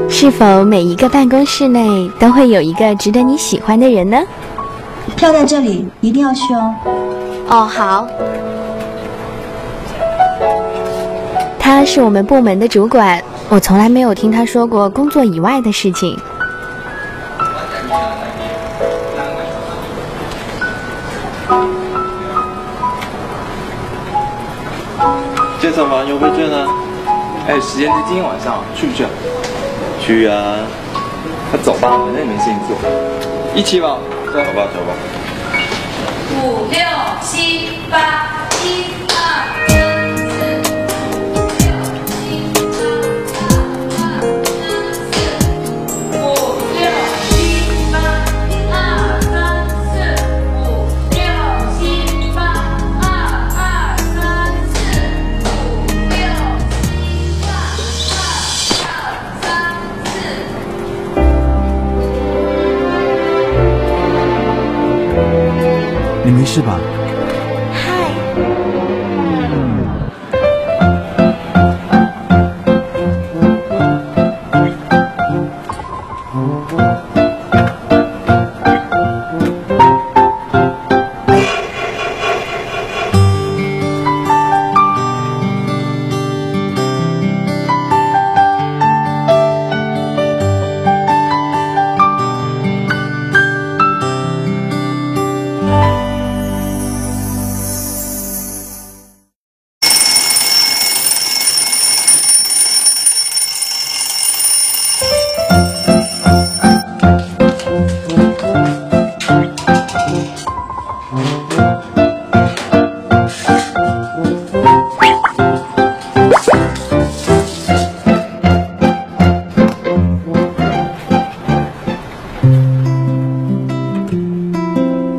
是否每一个办公室内都会有一个值得你喜欢的人呢？票在这里，一定要去哦。哦，好。他是我们部门的主管，我从来没有听他说过工作以外的事情。健身房优惠券呢？还有时间是今天晚上，去不去？去啊！那走吧，反正没事情做，一起吧。走吧，走吧。5、6、7、8，1、2、3、4、5、6、7、8、你没事吧？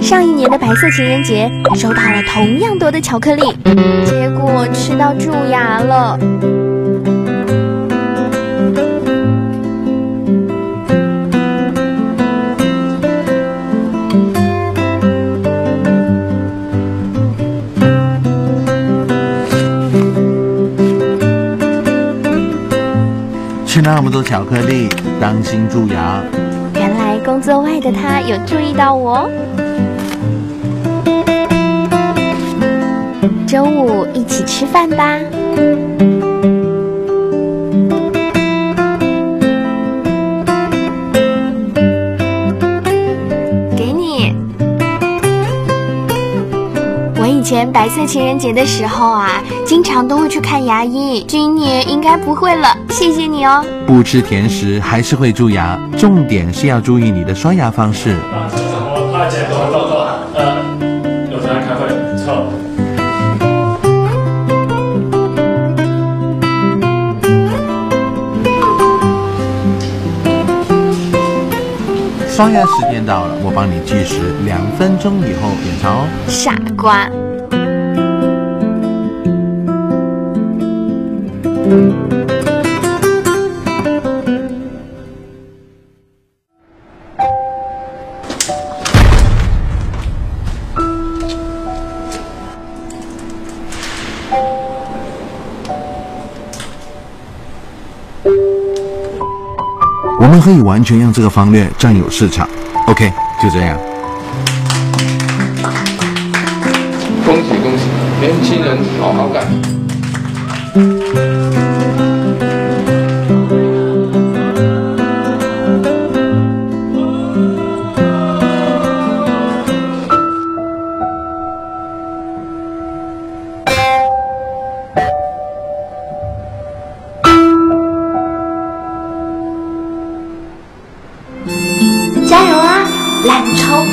上一年的白色情人节收到了同样多的巧克力，结果吃到蛀牙了。吃那么多巧克力，当心蛀牙。原来工作外的他有注意到我。周五一起吃饭吧。给你。我以前白色情人节的时候啊，经常都会去看牙医，今年应该不会了，谢谢你哦。不吃甜食还是会蛀牙，重点是要注意你的刷牙方式。有在开会，错。刷牙时间到了，我帮你计时，2分钟以后点餐哦。傻瓜。我们可以完全用这个方略占有市场。OK， 就这样。恭喜恭喜，年轻人好好干。加油啊，懒虫！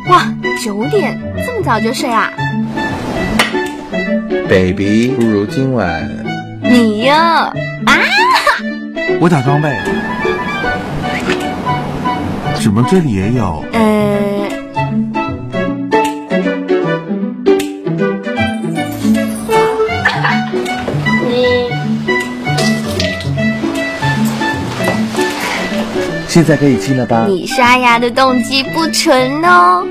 哇，9点，这么早就睡啊？ ，baby，不如今晚你哟啊！我打装备。怎么这里也有？现在可以亲了吧？你刷牙的动机不纯哦。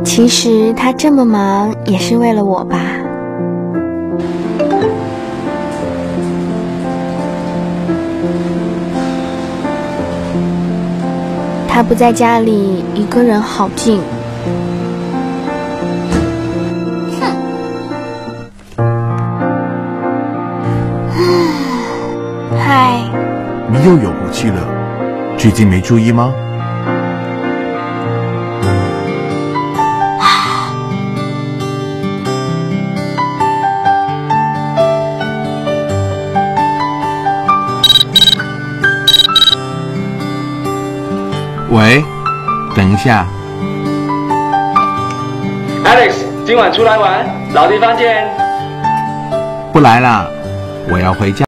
其实他这么忙也是为了我吧。他不在家里，一个人好静。嗨，你又有骨气了，最近没注意吗？喂，等一下 ，Alex， 今晚出来玩，老地方见。不来啦，我要回家。